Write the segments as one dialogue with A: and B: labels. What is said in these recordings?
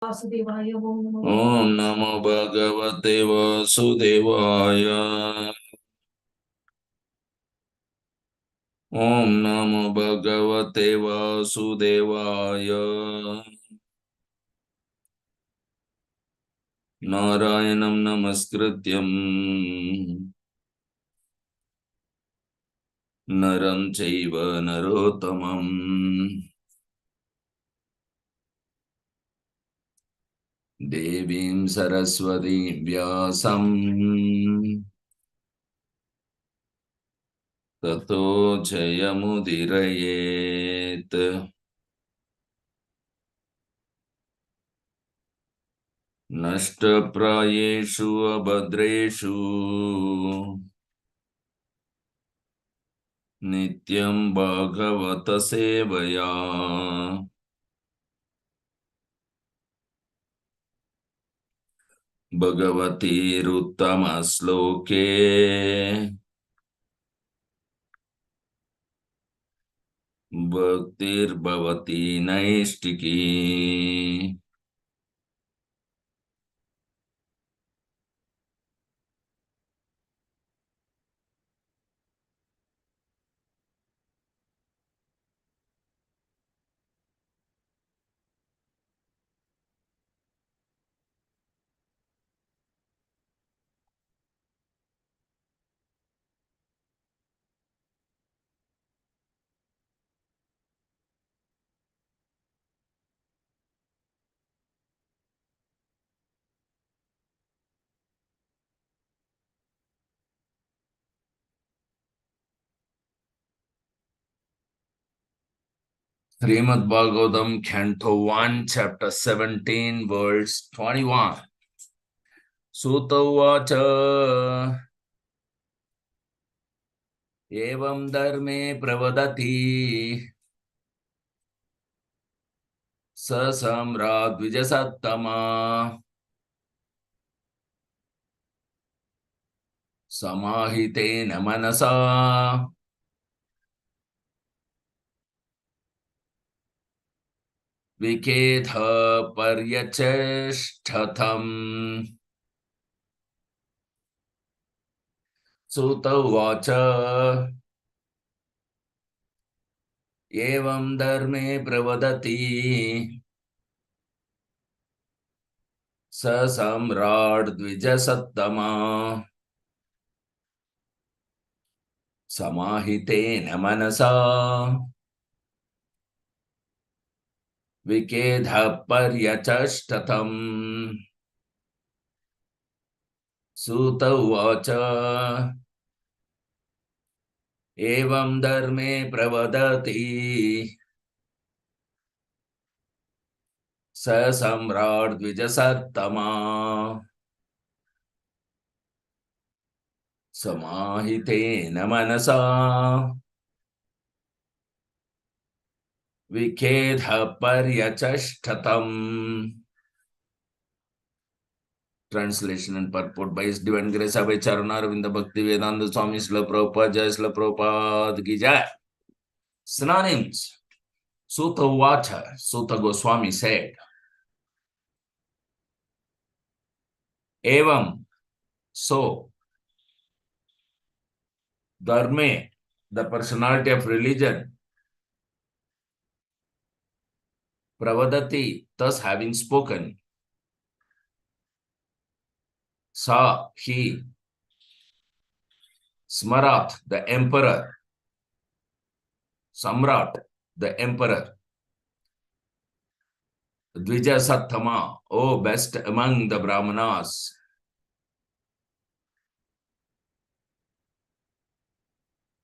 A: वासुदेवाय
B: Om Namo Bhagavate Vasudevaya. Om Namo Bhagavate Vasudevaya. Narayanam Namaskrityam Naram Chaiva Narottamam Devim Saraswatim Vyasam Tato Jayamudirayet. Nashtaprayeshu abhadreshu Nityam Bhagavata Sevaya. Bhagavati Ruttama Sloke Bhaktir Bhavati Naistiki. Srimad Bhagavatam, Canto 1, Chapter 17, Verse 21. Sutta Uvacha Evam Dharme Pravadati Sa Samrat Vijasattama Samahitena Manasa Viketha Paryacheshtatham. Sutta Uvacha Evam Dharme Pravadati Sa Samrat Vijasattama Samahitena Manasa Vikedha Paryachashtatham. Sutta Uvacha Evam Dharme Pravadati Sa Samrat Vijasattama Samahitena Manasa Vikedha Paryachashtatham. Translation and purport by His Divine Grace Abhay Charanavinda Bhakti Vedanta Swami Srila Prabhupada Jai Srila Prabhupada Ki Jai. Synonyms. Sutta Uvacha, Sutta Goswami said, Evam, so, Dharme, the personality of religion, Pravadati, thus having spoken, Sa, he, Smarat, the emperor, Samrat, the emperor, Dvija Sattama, O best among the Brahmanas,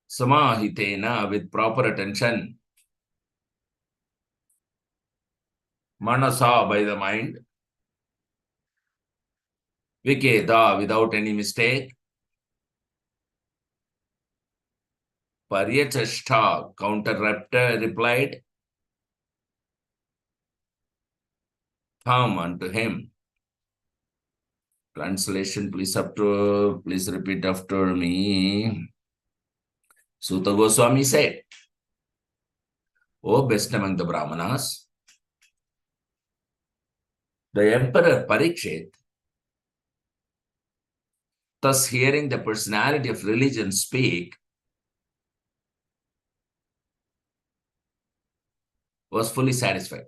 B: Samahitena, with proper attention, Manasa, by the mind, Vikeda, without any mistake, Paryachashta, counter replied, Tham unto him. Translation, please repeat after me. Sutta Goswami said, O best among the Brahmanas, The Emperor Parikshit, thus hearing the personality of religion speak, was fully satisfied.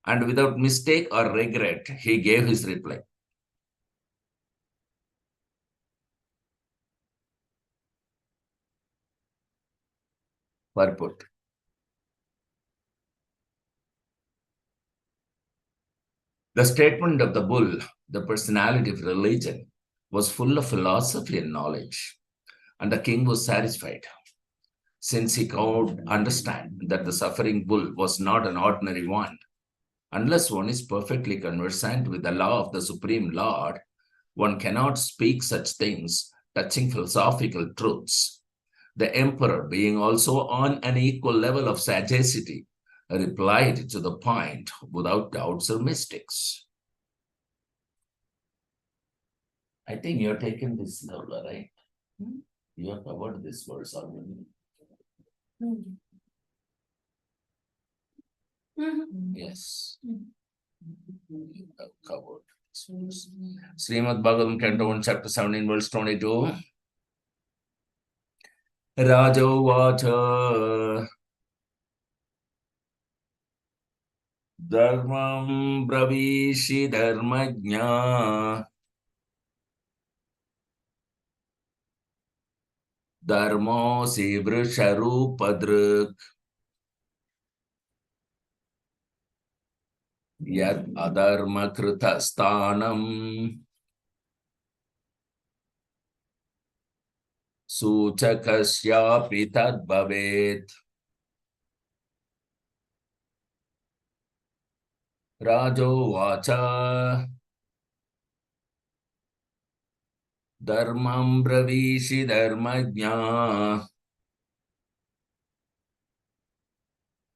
B: And without mistake or regret, he gave his reply. Purport. The statement of the bull, the personality of religion, was full of philosophy and knowledge, and the king was satisfied, since he could understand that the suffering bull was not an ordinary one. Unless one is perfectly conversant with the law of the Supreme Lord, one cannot speak such things touching philosophical truths. The emperor, being also on an equal level of sagacity, replied to the point without doubts or mistakes. I think you're taking this level, right? You have covered this verse already. Yes. You have covered this verse. Srimad Bhagavatam, Canto 1, Chapter 17, verse 22. Raja Uvacha Dharmam Bravishi Dharmajna Dharmosi Vrisharupadruk Yad Adharma Kritastanam Suchakasyapi Tad Bhavet. Rajo Vacha Dharmam Bravishi Dharmajna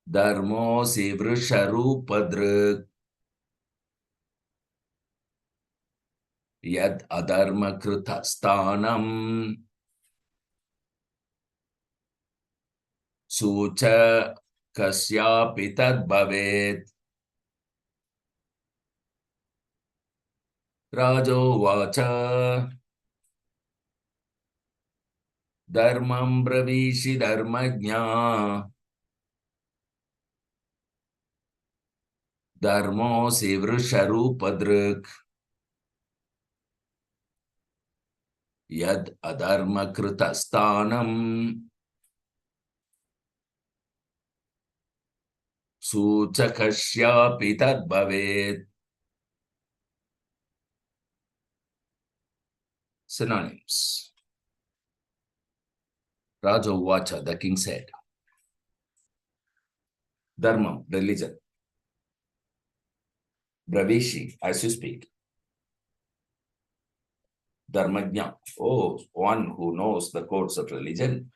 B: Dharmosi Vrisharupadruk Yad Adharma Kritastanam Sucha Kasyapi Tad Bhavet. Rajo Vacha Dharmam Bravishi Dharmajna Dharmosi Vrisharupadruk Yad Adharma Kritastanam Suchakasyapi Tad Bhavet. Synonyms. Raja Vacha, the king said. Dharmam, religion. Bravishi, as you speak. Dharmajna, oh, one who knows the codes of religion.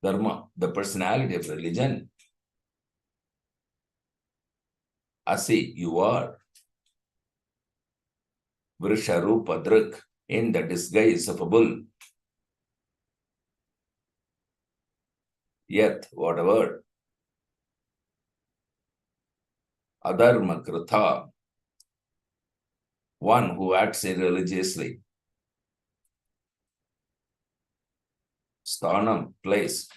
B: Dharma, the personality of religion. Asi, you are. Vrisharupadruk, in the disguise of a bull. Yet, whatever. Adharma Kritha, one who acts irreligiously. Sthanam, place.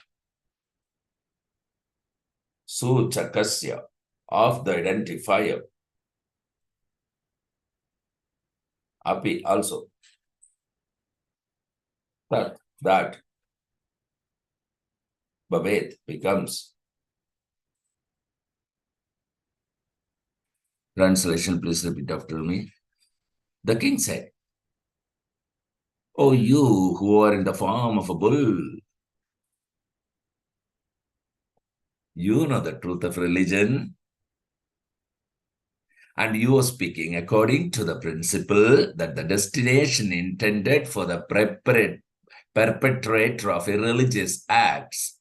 B: Suchakasya, of the identifier. Api, also. That. Bhavet, becomes. Translation, please repeat after me. The king said, "O you who are in the form of a bull, you know the truth of religion, and you are speaking according to the principle that the destination intended for the perpetrator of irreligious acts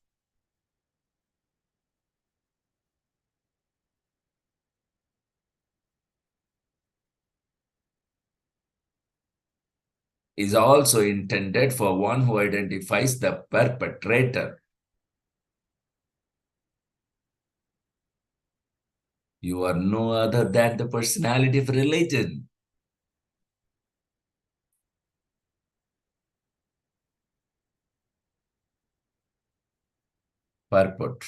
B: is also intended for one who identifies the perpetrator. You are no other than the personality of religion. Purport.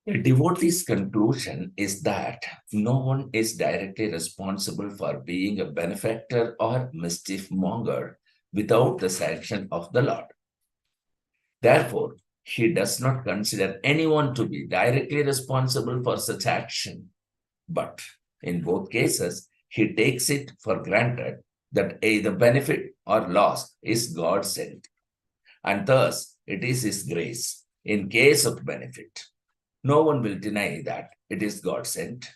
B: A devotee's conclusion is that no one is directly responsible for being a benefactor or mischief monger without the sanction of the Lord. Therefore, he does not consider anyone to be directly responsible for such action. But in both cases, he takes it for granted that either benefit or loss is God sent, and thus it is his grace in case of benefit. No one will deny that it is God sent.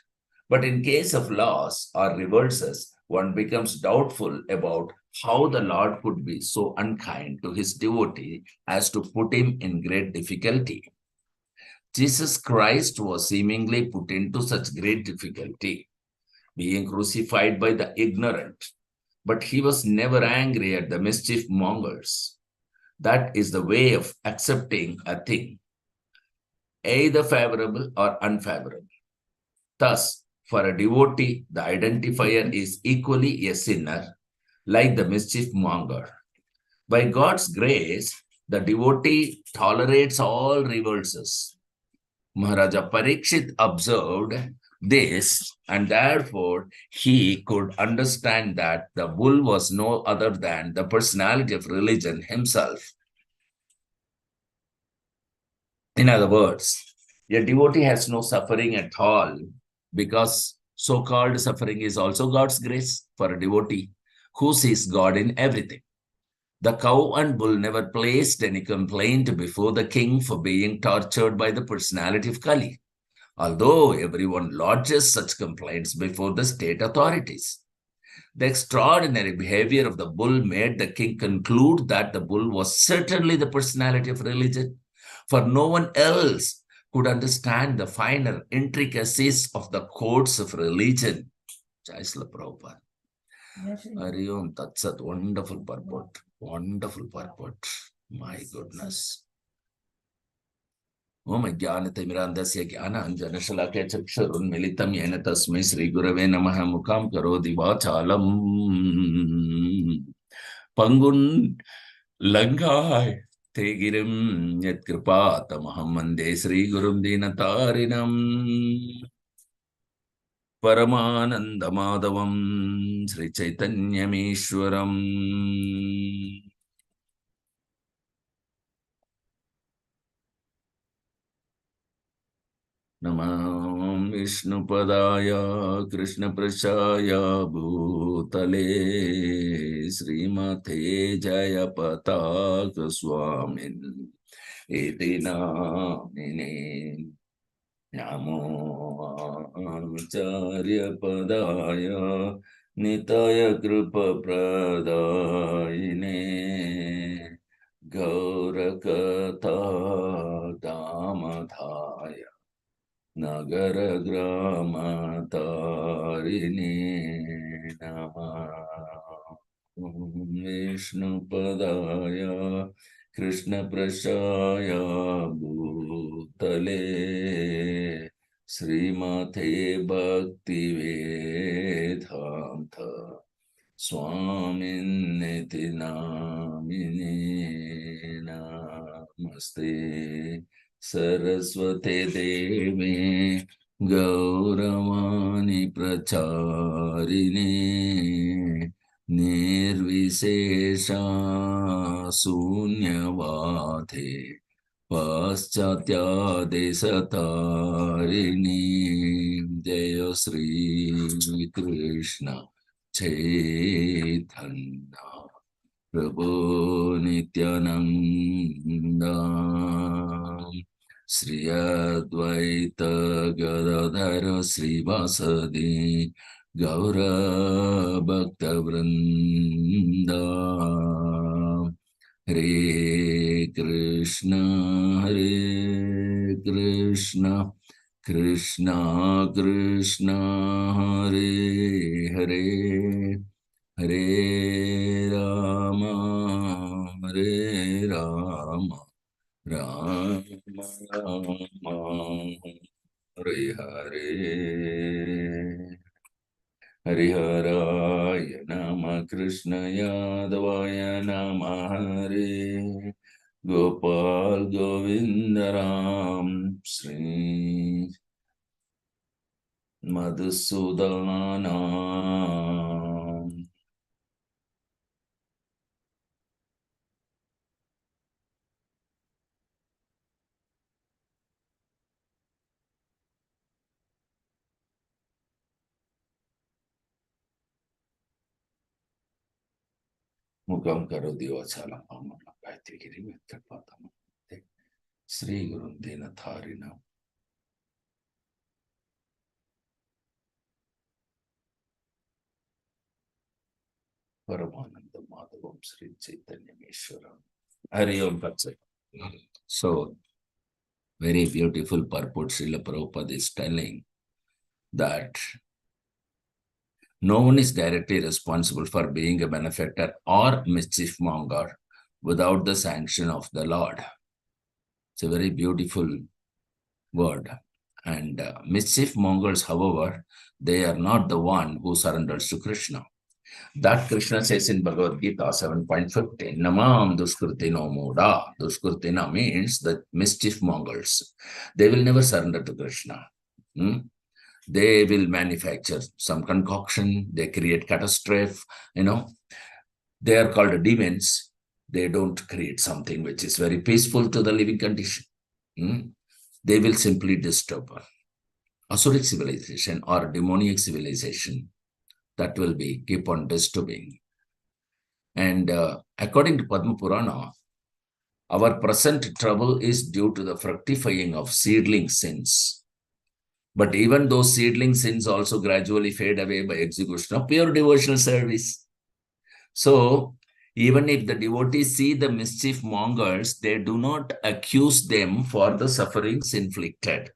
B: But in case of loss or reverses, one becomes doubtful about how the Lord could be so unkind to his devotee as to put him in great difficulty. Jesus Christ was seemingly put into such great difficulty, being crucified by the ignorant, but he was never angry at the mischief mongers. That is the way of accepting a thing, either favorable or unfavorable. Thus, for a devotee, the identifier is equally a sinner, like the mischief monger. By God's grace, the devotee tolerates all reverses. Maharaja Parikshit observed this, and therefore he could understand that the bull was no other than the personality of religion himself. In other words, a devotee has no suffering at all because so called suffering is also God's grace for a devotee who sees God in everything. The cow and bull never placed any complaint before the king for being tortured by the personality of Kali, although everyone lodges such complaints before the state authorities. The extraordinary behavior of the bull made the king conclude that the bull was certainly the personality of religion, for no one else could understand the finer intricacies of the codes of religion. Jai Srila Prabhupada. Hari Om Tat Sat. Wonderful purport. Wonderful purport. My goodness. ओम ज्ञानतिमिरान्धस्य ज्ञानाञ्जनशलाकया चक्षुरुन्मिलितं येन तस्मै श्रीगुरवे नमः मुखां करोति वाचालं पङ्गुन् लङ्घाय ते गिरिं यत्कृपातमहं वन्दे श्रीगुरुं दीनतारिणम् परमानन्दमाधवं श्रीचैतन्यमीश्वरम् नमः विष्णुपदाय कृष्णप्रसाय भूतले श्रीमते जयपताक स्वामिन् इति नामिने नमो आचार्यपदाय निताय कृपप्रदायिने गौरकथा दामधाय नगर ग्राम तारिणे नमः विष्णुपदाय कृष्णप्रसाय भूतले श्रीमते भक्तिवेदान्त स्वामिन्निति नामिने नमस्ते सरस्वते देवे गौरवाणी प्रचारिणे निर्विशेषा शून्यवादे पाश्चात्यादेशतारिणी जय श्री कृष्ण चैतन्य प्रभु नित्यानंद श्री अद्वैत गदाधर श्रीवासदि गौर भक्तवृंद हरे Krishna Krishna Krishna Hare Hare Hare Ram Ram Ram Hare Hare Hariharaya Nama Krishna Yadavaya Nama Hare Gopal Govindaram Sri Madhusudanam. Mukam karodi vachalam amana gayatri giri vettapatam. Sri Guru Dena Tharina. Paramananda Madhavam Sri Chaitanya Meshwaram. Hari Om Tat Sat. So, very beautiful purport Srila Prabhupada is telling that no one is directly responsible for being a benefactor or mischief monger without the sanction of the Lord. It's a very beautiful word. And mischief mongers, however, they are not the one who surrenders to Krishna. That Krishna says in Bhagavad Gita 7.15, Namam Duskrutino Moda. Duskrutina means the mischief mongers. They will never surrender to Krishna. They will manufacture some concoction, they create catastrophe, they are called demons. They don't create something which is very peaceful to the living condition. They will simply disturb Asuric civilization or demoniac civilization. That will be keep on disturbing. And according to Padma Purana, our present trouble is due to the fructifying of seedling sins. But even those seedling sins also gradually fade away by execution of pure devotional service. So, even if the devotees see the mischief mongers, they do not accuse them for the sufferings inflicted.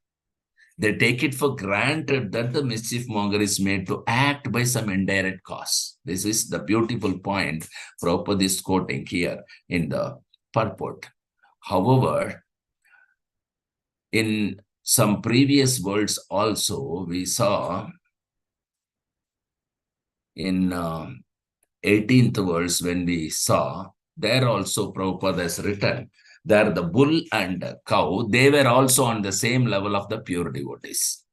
B: They take it for granted that the mischief monger is made to act by some indirect cause. This is the beautiful point Prabhupada is quoting here in the purport. However, in some previous words also, we saw in 18th verse when we saw, there also Prabhupada has written, there the bull and cow, they were also on the same level of the pure devotees.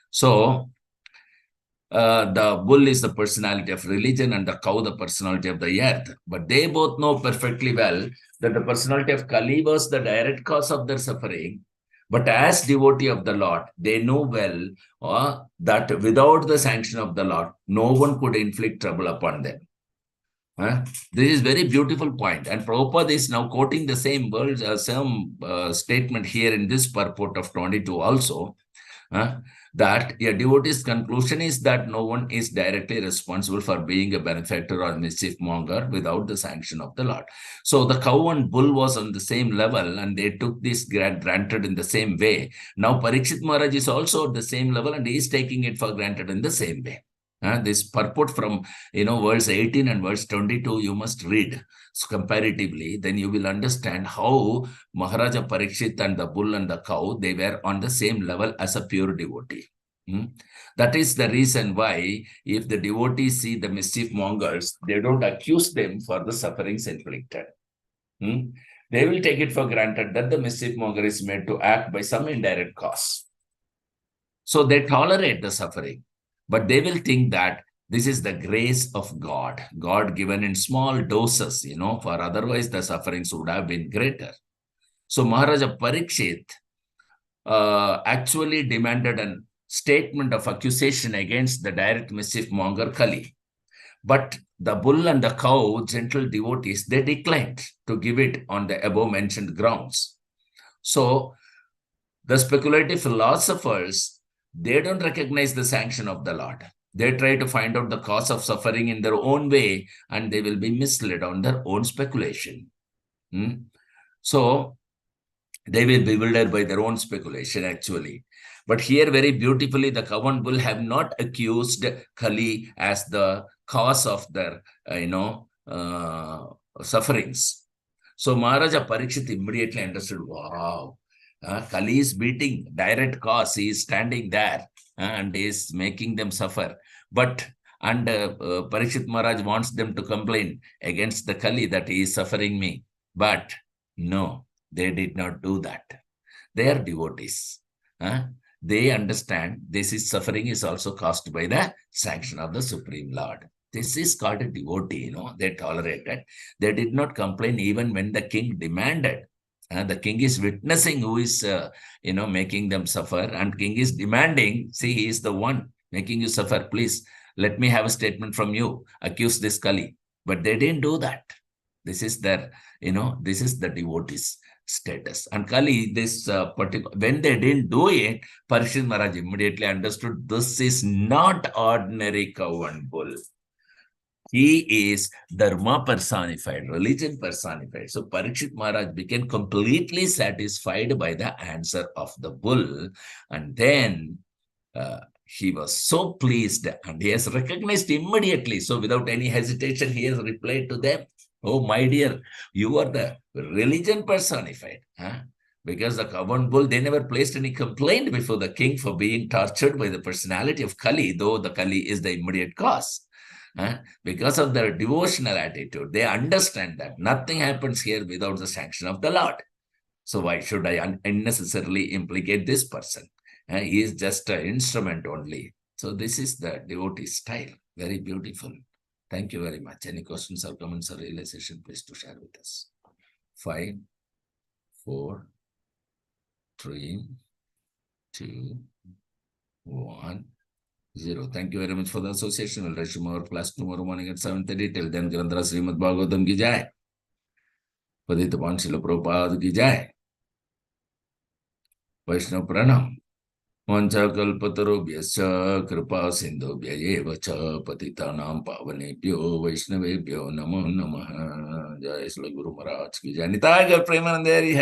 B: So, the bull is the personality of religion and the cow the personality of the earth. But they both know perfectly well that the personality of Kali was the direct cause of their suffering. But as devotee of the Lord, they know well that without the sanction of the Lord, no one could inflict trouble upon them. This is very beautiful point. And Prabhupada is now quoting the same words, same statement here in this purport of 22 also. That a devotee's conclusion is that no one is directly responsible for being a benefactor or mischief monger without the sanction of the Lord. So the cow and bull was on the same level and they took this granted in the same way. Now Parikshit Maharaj is also at the same level and he is taking it for granted in the same way. This purport from verse 18 and verse 22 you must read comparatively, then you will understand how Maharaja Parikshit and the bull and the cow, they were on the same level as a pure devotee. That is the reason why if the devotees see the mischief mongers, they don't accuse them for the sufferings inflicted. They will take it for granted that the mischief monger is made to act by some indirect cause. So they tolerate the suffering. But they will think that this is the grace of God, God given in small doses, for otherwise the sufferings would have been greater. So Maharaja Parikshit actually demanded a statement of accusation against the direct mischief monger Kali. But the bull and the cow, gentle devotees, they declined to give it on the above mentioned grounds. So the speculative philosophers, they don't recognize the sanction of the Lord. They try to find out the cause of suffering in their own way and they will be misled on their own speculation. So they will be bewildered by their own speculation actually. But here very beautifully, the cow and bull have not accused Kali as the cause of their, sufferings. So Maharaja Parikshit immediately understood, wow, Kali is beating direct cause. He is standing there and is making them suffer. But Parikshit Maharaj wants them to complain against the Kali that he is suffering me. But no, they did not do that. They are devotees. They understand this is suffering is also caused by the sanction of the Supreme Lord. This is called a devotee, they tolerated. They did not complain even when the king demanded. The king is witnessing who is, making them suffer, and king is demanding, see, he is the one making you suffer. Please, let me have a statement from you. Accuse this Kali. But they didn't do that. This is their, this is the devotees status. And Kali, this particular, when they didn't do it, Parikshit Maharaj immediately understood this is not ordinary cow and bull. He is Dharma personified, religion personified. So Parikshit Maharaj became completely satisfied by the answer of the bull. And then he was so pleased and he has recognized immediately. So without any hesitation, he has replied to them, oh, my dear, you are the religion personified. Because the cow and bull, they never placed any complaint before the king for being tortured by the personality of Kali, though the Kali is the immediate cause. Because of their devotional attitude, they understand that nothing happens here without the sanction of the Lord. So why should I unnecessarily implicate this person? He is just an instrument only. So this is the devotee style. Very beautiful. Thank you very much. Any questions or comments or realization, please to share with us. 5, 4, 3, 2, 1. 0. Thank you very much for the association. We'll resume our class tomorrow morning at 7:30. Till then, Grandhara Srimad Bhagavatam ki jai. Padita Panchila Prabhupada ki jai. Vaishnav Pranam. Vancha kalpatarubhyascha kripa sindhubhya eva cha patitanam pavanebhyo vaishnavebhyo namo namaha. Jai Shri Guru Maharaj ki jai. Nitai Gaur Premanandari Hari.